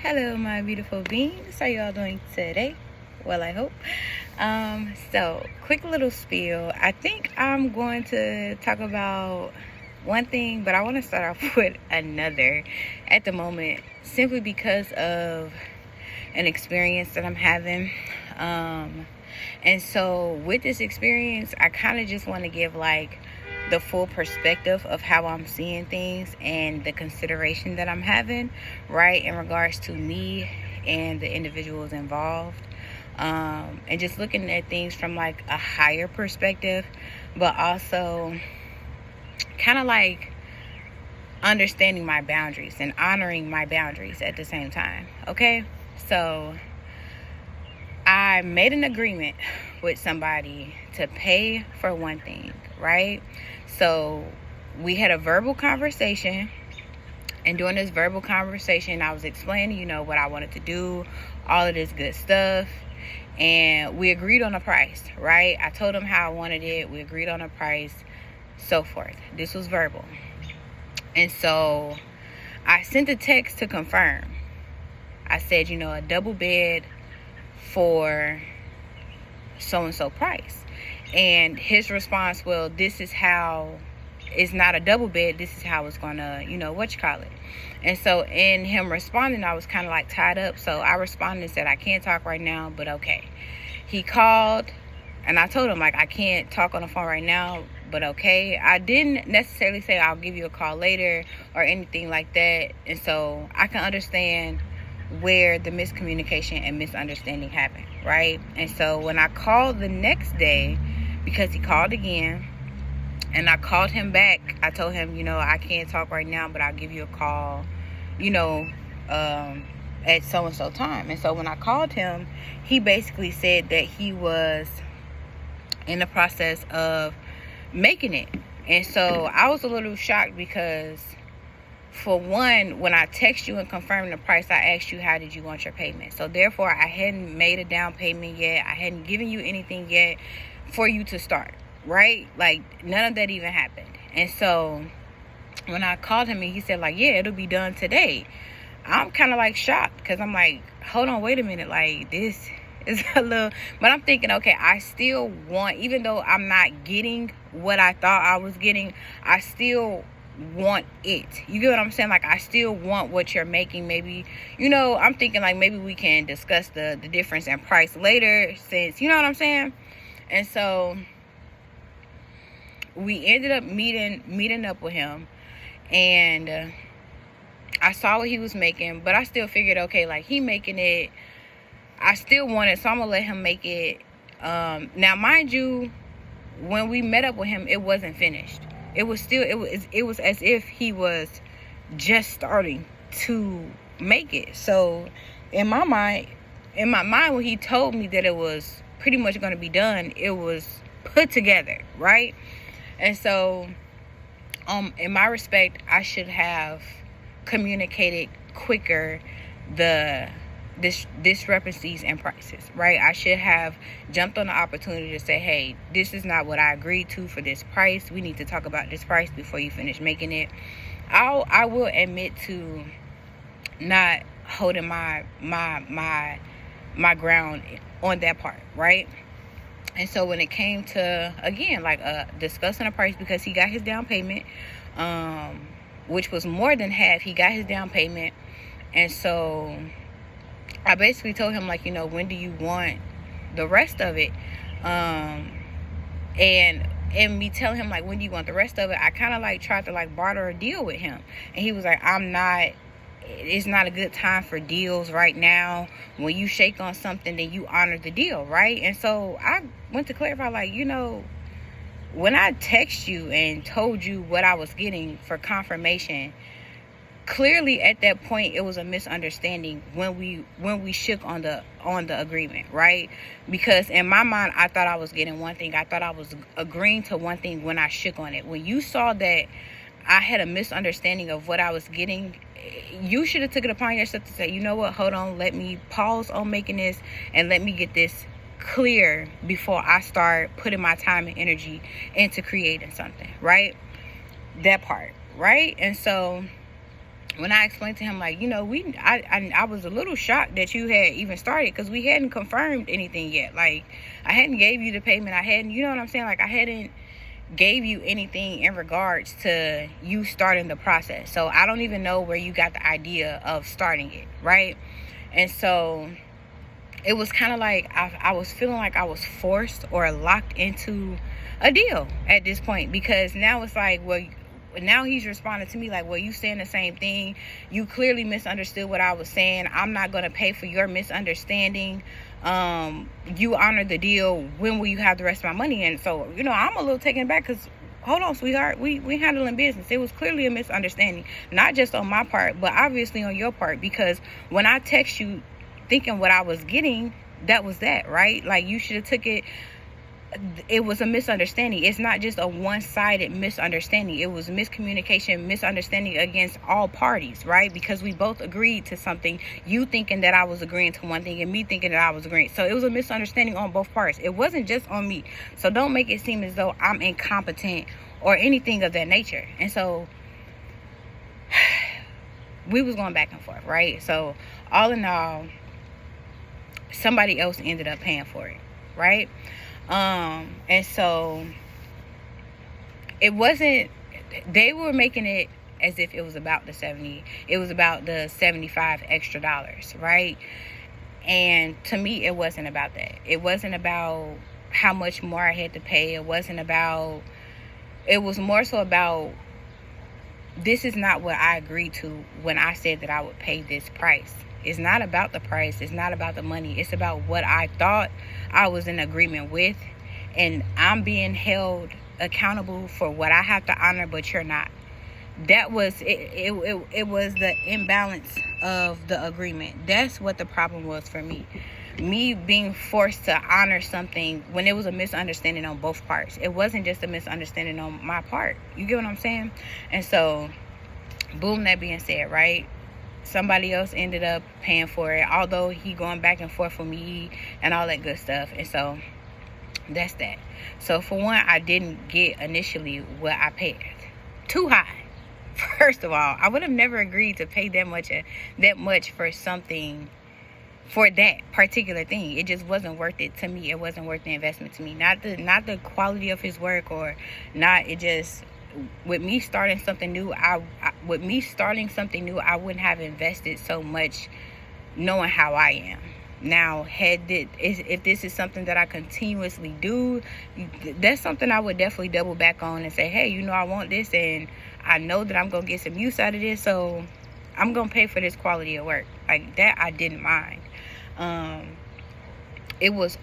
Hello, my beautiful beings. How y'all doing today? Well, I hope. So quick little spiel. I think I'm going to talk about one thing, but I want to start off with another at the moment, simply because of an experience that I'm having. And so with this experience, I kind of just want to give like the full perspective of how I'm seeing things and the consideration that I'm having, right, in regards to me and the individuals involved. And just looking at things from like a higher perspective, but also kind of like understanding my boundaries and honoring my boundaries at the same time. Okay, so I made an agreement with somebody to pay for one thing, right? So we had a verbal conversation, and during this verbal conversation, I was explaining, what I wanted to do, all of this good stuff, and we agreed on a price, right? I told him how I wanted it. We agreed on a price, so forth. This was verbal. And so I sent a text to confirm. I said, a double bed for so-and-so price. And his response, well, this is how, it's not a double bed, this is how it's gonna, And so in him responding, I was kind of like tied up. So I responded and said, I can't talk right now, but okay. He called, and I told him, like, I can't talk on the phone right now, but okay. I didn't necessarily say I'll give you a call later or anything like that. And so I can understand where the miscommunication and misunderstanding happened, right? And so when I called the next day, because he called again, and I called him back, I told him, I can't talk right now, but I'll give you a call, at so-and-so time. And so when I called him, he basically said that he was in the process of making it. And so I was a little shocked because, for one, when I text you and confirmed the price, I asked you, how did you want your payment? So therefore, I hadn't made a down payment yet. I hadn't given you anything yet for you to start, right? Like, none of that even happened. And so when I called him and he said, like, yeah, it'll be done today, I'm kind of like shocked, because I'm like, hold on, wait a minute. Like, this is a little, but I'm thinking, okay, I still want, even though I'm not getting what I thought I was getting, I still want it. You get what I'm saying? Like, I still want what you're making. Maybe, I'm thinking like maybe we can discuss the difference in price later, since, you know what I'm saying? And so we ended up meeting up with him, and I saw what he was making, but I still figured, okay, like, he making it, I still want it, so I'm gonna let him make it. Now, mind you, when we met up with him, it wasn't finished. It was still, it was as if he was just starting to make it. So in my mind, when he told me that it was pretty much going to be done, it was put together, right? And so in my respect, I should have communicated quicker the discrepancies in prices, right? I should have jumped on the opportunity to say, hey, this is not what I agreed to for this price. We need to talk about this price before you finish making it. I will admit to not holding my ground on that part, right? And so when it came to, again, like discussing a price, because he got his down payment, which was more than half. He got his down payment. And so I basically told him, like, when do you want the rest of it? And me telling him, like, when do you want the rest of it, I kind of like tried to like barter a deal with him. And he was like, it's not a good time for deals right now. When you shake on something, then you honor the deal, right? And so I went to clarify, like, when I text you and told you what I was getting for confirmation, clearly at that point it was a misunderstanding when we shook on the agreement, right? Because in my mind, I thought I was getting one thing. I thought I was agreeing to one thing when I shook on it. When you saw that I had a misunderstanding of what I was getting, you should have took it upon yourself to say, you know what, hold on, let me pause on making this and let me get this clear before I start putting my time and energy into creating something, right? That part, right? And so when I explained to him, like, you know, I was a little shocked that you had even started, because we hadn't confirmed anything yet. Like, I hadn't gave you the payment. I hadn't, you know what I'm saying? Like, I hadn't gave you anything in regards to you starting the process. So I don't even know where you got the idea of starting it, right? And so it was kind of like I was feeling like I was forced or locked into a deal at this point, because now it's like, well, now he's responding to me like, well, you saying the same thing. You clearly misunderstood what I was saying. I'm not going to pay for your misunderstanding. You honored the deal. When will you have the rest of my money? And so, you know, I'm a little taken aback, because hold on, sweetheart, we handling business. It was clearly a misunderstanding, not just on my part, but obviously on your part, because when I text you thinking what I was getting, that was that, right? Like, you should have took it. It was a misunderstanding. It's not just a one-sided misunderstanding. It was miscommunication, misunderstanding against all parties, right? Because we both agreed to something. You thinking that I was agreeing to one thing, and me thinking that I was agreeing. So it was a misunderstanding on both parts. It wasn't just on me. So don't make it seem as though I'm incompetent or anything of that nature. And so we was going back and forth, right? So all in all, somebody else ended up paying for it, right? And so it wasn't, they were making it as if it was about the 70, it was about the 75 extra dollars, right? And to me, it wasn't about that. It wasn't about how much more I had to pay. It wasn't about, it was more so about, this is not what I agreed to when I said that I would pay this price. It's not about the price. It's not about the money. It's about what I thought I was in agreement with. And I'm being held accountable for what I have to honor, but you're not. That was it. It was the imbalance of the agreement. That's what the problem was for me. Me being forced to honor something when it was a misunderstanding on both parts. It wasn't just a misunderstanding on my part. You get what I'm saying? And so, boom, that being said, right? Somebody else ended up paying for it, although he going back and forth with me and all that good stuff. And so that's that. So for one, I didn't get initially what I paid. Too high. First of all, I would have never agreed to pay that much for something, for that particular thing. It just wasn't worth it to me. It wasn't worth the investment to me. Not the quality of his work, or not. It just, with me starting something new, I wouldn't have invested so much knowing how I am. Now, if this is something that I continuously do, that's something I would definitely double back on and say, hey, you know, I want this, and I know that I'm going to get some use out of this, so I'm going to pay for this quality of work. Like that, I didn't mind. It was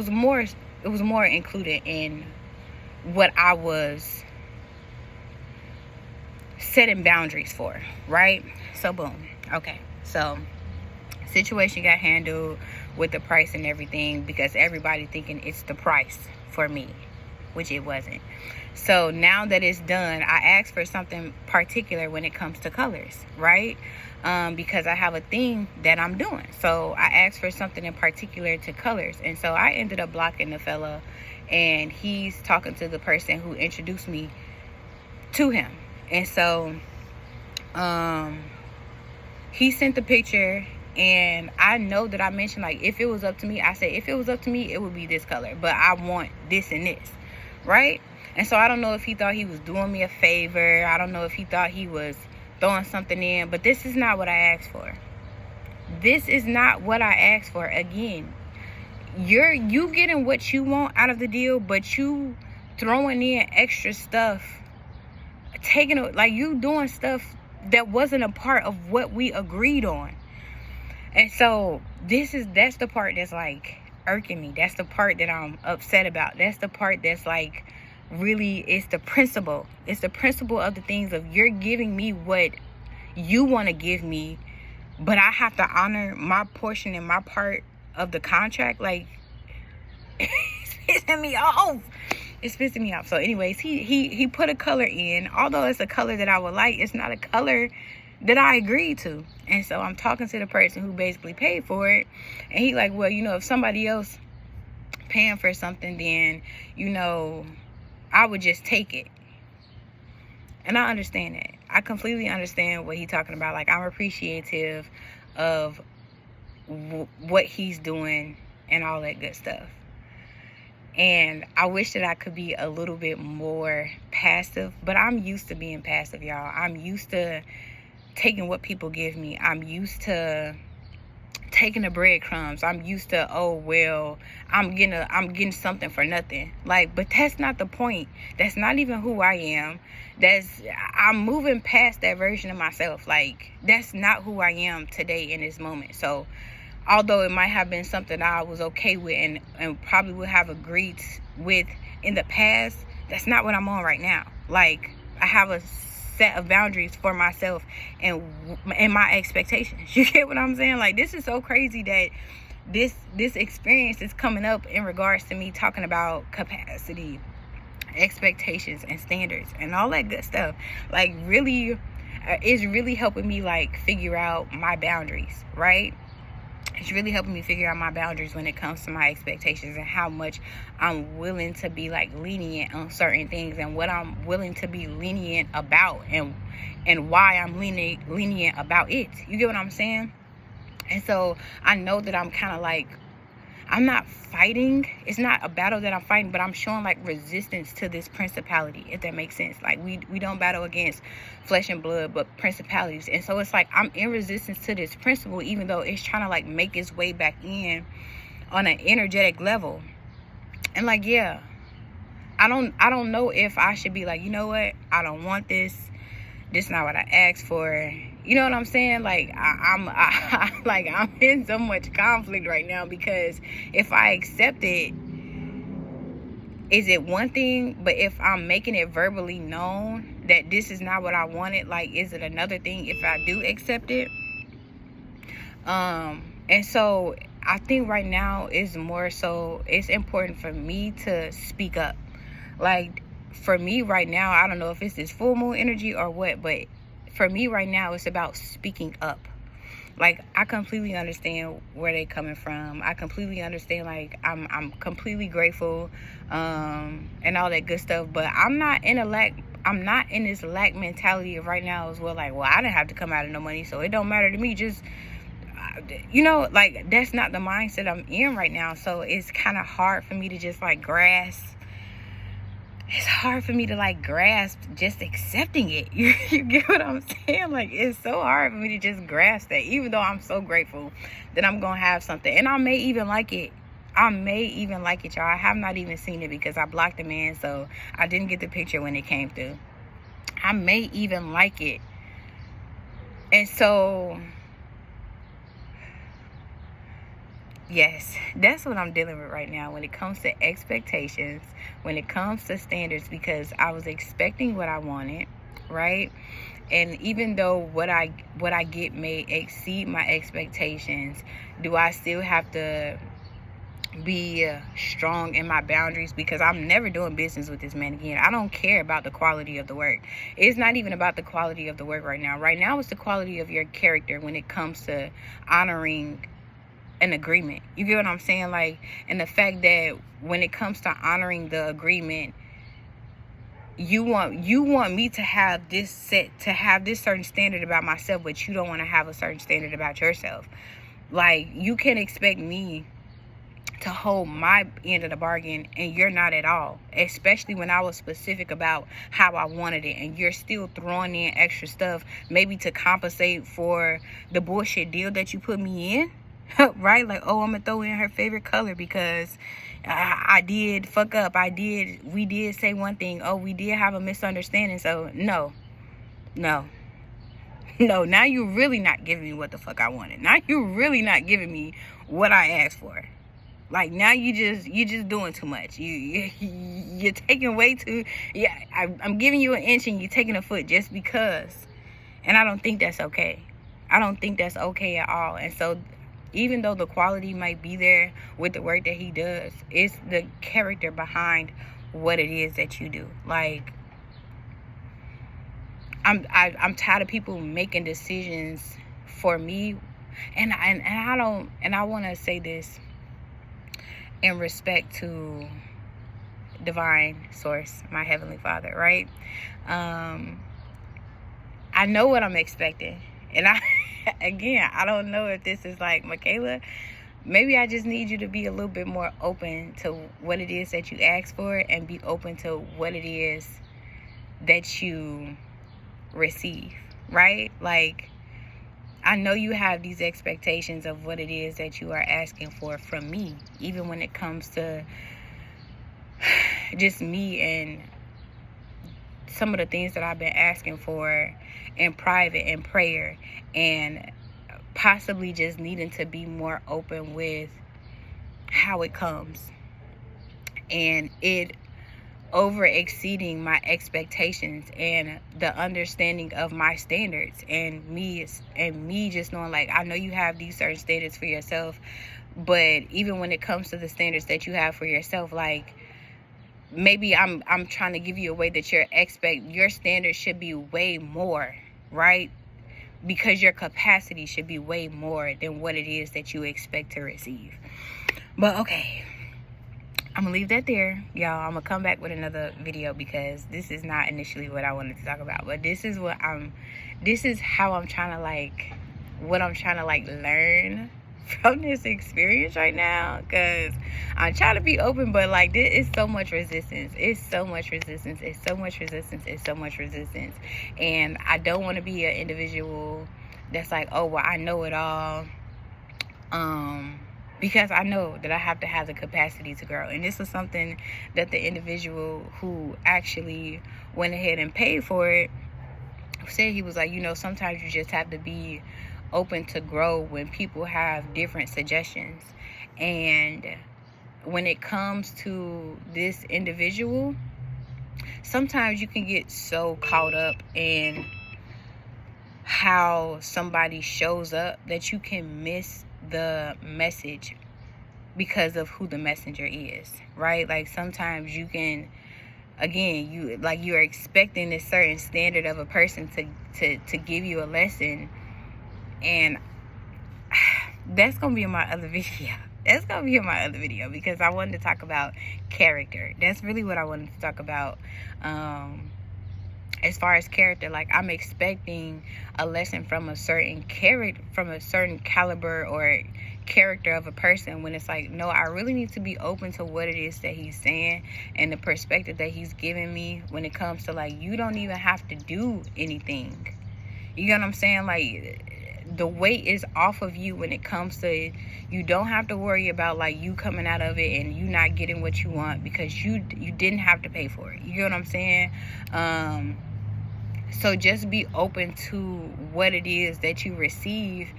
more included in what I was setting boundaries for, right? So boom. Okay. So situation got handled with the price and everything, because everybody thinking it's the price for me, which it wasn't. So now that it's done, I asked for something particular when it comes to colors, right? Because I have a thing that I'm doing. So I asked for something in particular to colors. And so I ended up blocking the fella, and he's talking to the person who introduced me to him. And so he sent the picture, and I know that I mentioned, like, if it was up to me, I said, if it was up to me, it would be this color, but I want this and this, right? And so I don't know if he thought he was doing me a favor. I don't know if he thought he was throwing something in, but this is not what I asked for. This is not what I asked for. Again, you getting what you want out of the deal, but you throwing in extra stuff, you doing stuff that wasn't a part of what we agreed on. And so that's the part that's like irking me. That's the part that I'm upset about. That's the part that's like, really, it's the principle. It's the principle of the things of, you're giving me what you want to give me, but I have to honor my portion and my part of the contract. Like, it's pissing me off. It's pissing me off. So anyways, he put a color in. Although it's a color that I would like, it's not a color that I agreed to. And so I'm talking to the person who basically paid for it. And he like, well, you know, if somebody else paying for something, then, you know, I would just take it. And I understand that. I completely understand what he's talking about. Like, I'm appreciative of what he's doing and all that good stuff. And I wish that I could be a little bit more passive, but I'm used to being passive, y'all. I'm used to taking what people give me. I'm used to taking the breadcrumbs. I'm used to, oh well, I'm getting something for nothing. Like, but that's not the point. That's not even who I am. I'm moving past that version of myself. Like, that's not who I am today in this moment. So although it might have been something I was okay with and probably would have agreed with in the past, that's not what I'm on right now. Like, I have a set of boundaries for myself and my expectations. You get what I'm saying? Like, this is so crazy that this experience is coming up in regards to me talking about capacity, expectations, and standards and all that good stuff. Like, really, it's really helping me like figure out my boundaries, right? It's really helping me figure out my boundaries when it comes to my expectations and how much I'm willing to be like lenient on certain things and what I'm willing to be lenient about and why I'm lenient about it. You get what I'm saying? And so I know that I'm kind of like, I'm not fighting. It's not a battle that I'm fighting, but I'm showing like resistance to this principality, if that makes sense. Like, we don't battle against flesh and blood, but principalities. And so it's like I'm in resistance to this principle, even though it's trying to like make its way back in on an energetic level. And like, yeah, I don't know if I should be like, you know what, I don't want this. This is not what I asked for. You know what I'm saying? Like, I'm in so much conflict right now, because if I accept it, is it one thing? But if I'm making it verbally known that this is not what I wanted, like, is it another thing if I do accept it? And so I think right now is more so it's important for me to speak up. Like, for me right now, I don't know if it's this full moon energy or what, but for me right now, it's about speaking up. Like, I completely understand where they're coming from. I completely understand, like, I'm completely grateful, and all that good stuff. But I'm not in this lack mentality of right now as well. Like, well, I didn't have to come out of no money, so it don't matter to me. Just, you know, like, that's not the mindset I'm in right now. So it's kind of hard for me to just like grasp. It's hard for me to like grasp just accepting it. You get what I'm saying? Like, it's so hard for me to just grasp that, even though I'm so grateful that I'm gonna have something, and I may even like it. Y'all. I have not even seen it because I blocked the man, so I didn't get the picture when it came through. I may even like it. And so, yes, that's what I'm dealing with right now when it comes to expectations, when it comes to standards, because I was expecting what I wanted, right? And even though what I get may exceed my expectations, do I still have to be strong in my boundaries? Because I'm never doing business with this man again. I don't care about the quality of the work. It's not even about the quality of the work right now. Right now, it's the quality of your character when it comes to honoring an agreement. You get what I'm saying? Like, and the fact that when it comes to honoring the agreement, you want me to have this certain standard about myself, but you don't want to have a certain standard about yourself. Like, you can expect me to hold my end of the bargain and you're not at all, especially when I was specific about how I wanted it, and you're still throwing in extra stuff, maybe to compensate for the bullshit deal that you put me in. Right? Like, oh, I'm gonna throw in her favorite color because I did fuck up. We did say one thing. Oh, we did have a misunderstanding. So no. Now you really not giving me what the fuck I wanted. Now you really not giving me what I asked for. Like, now you just doing too much. You're taking way too. Yeah, I'm giving you an inch and you're taking a foot just because. And I don't think that's okay. I don't think that's okay at all. And so, even though the quality might be there with the work that he does, it's the character behind what it is that you do. Like, I'm tired of people making decisions for me, and I want to say this in respect to divine source, my heavenly Father, right? I know what I'm expecting. And again, I don't know if this is like, Michaela, maybe I just need you to be a little bit more open to what it is that you ask for, and be open to what it is that you receive, right? Like, I know you have these expectations of what it is that you are asking for from me, even when it comes to just me and some of the things that I've been asking for in private, in prayer, and possibly just needing to be more open with how it comes, and it over exceeding my expectations and the understanding of my standards, and me just knowing, like, I know you have these certain standards for yourself, but even when it comes to the standards that you have for yourself, like, maybe I'm trying to give you a way that your standards should be way more, right? Because your capacity should be way more than what it is that you expect to receive. But okay, I'm gonna leave that there, y'all. I'm gonna come back with another video, because this is not initially what I wanted to talk about, but this is how I'm trying to, like, what I'm trying to, like, learn from this experience right now, because I'm trying to be open, but, like, this is so much resistance. It's so much resistance. It's so much resistance. It's so much resistance. And I don't want to be an individual that's like, oh, well, I know it all. Because I know that I have to have the capacity to grow. And this is something that the individual who actually went ahead and paid for it said. He was like, sometimes you just have to be open to grow when people have different suggestions. And when it comes to this individual, sometimes you can get so caught up in how somebody shows up that you can miss the message because of who the messenger is, right? Like, sometimes you can, again, you're expecting this certain standard of a person to give you a lesson. And that's gonna be in my other video. That's gonna be in my other video, because I wanted to talk about character. That's really what I wanted to talk about. As far as character, like, I'm expecting a lesson from a certain caliber or character of a person, when it's like, no, I really need to be open to what it is that he's saying and the perspective that he's giving me when it comes to, like, you don't even have to do anything. You know what I'm saying? Like, the weight is off of you when it comes to, you don't have to worry about, like, you coming out of it and you not getting what you want because you didn't have to pay for it. You know what I'm saying? So just be open to what it is that you receive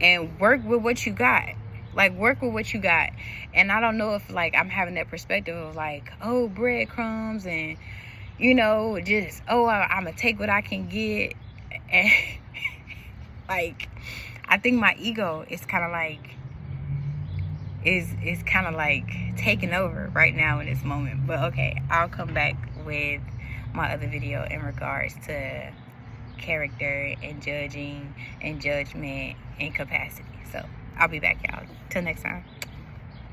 and work with what you got. Like, work with what you got. And I don't know if, like, I'm having that perspective of, like, oh, breadcrumbs and, just, oh, I'm going to take what I can get. And, like, I think my ego is kind of like, is kind of like taking over right now in this moment. But okay, I'll come back with my other video in regards to character and judging and judgment and capacity. So I'll be back, y'all. Till next time.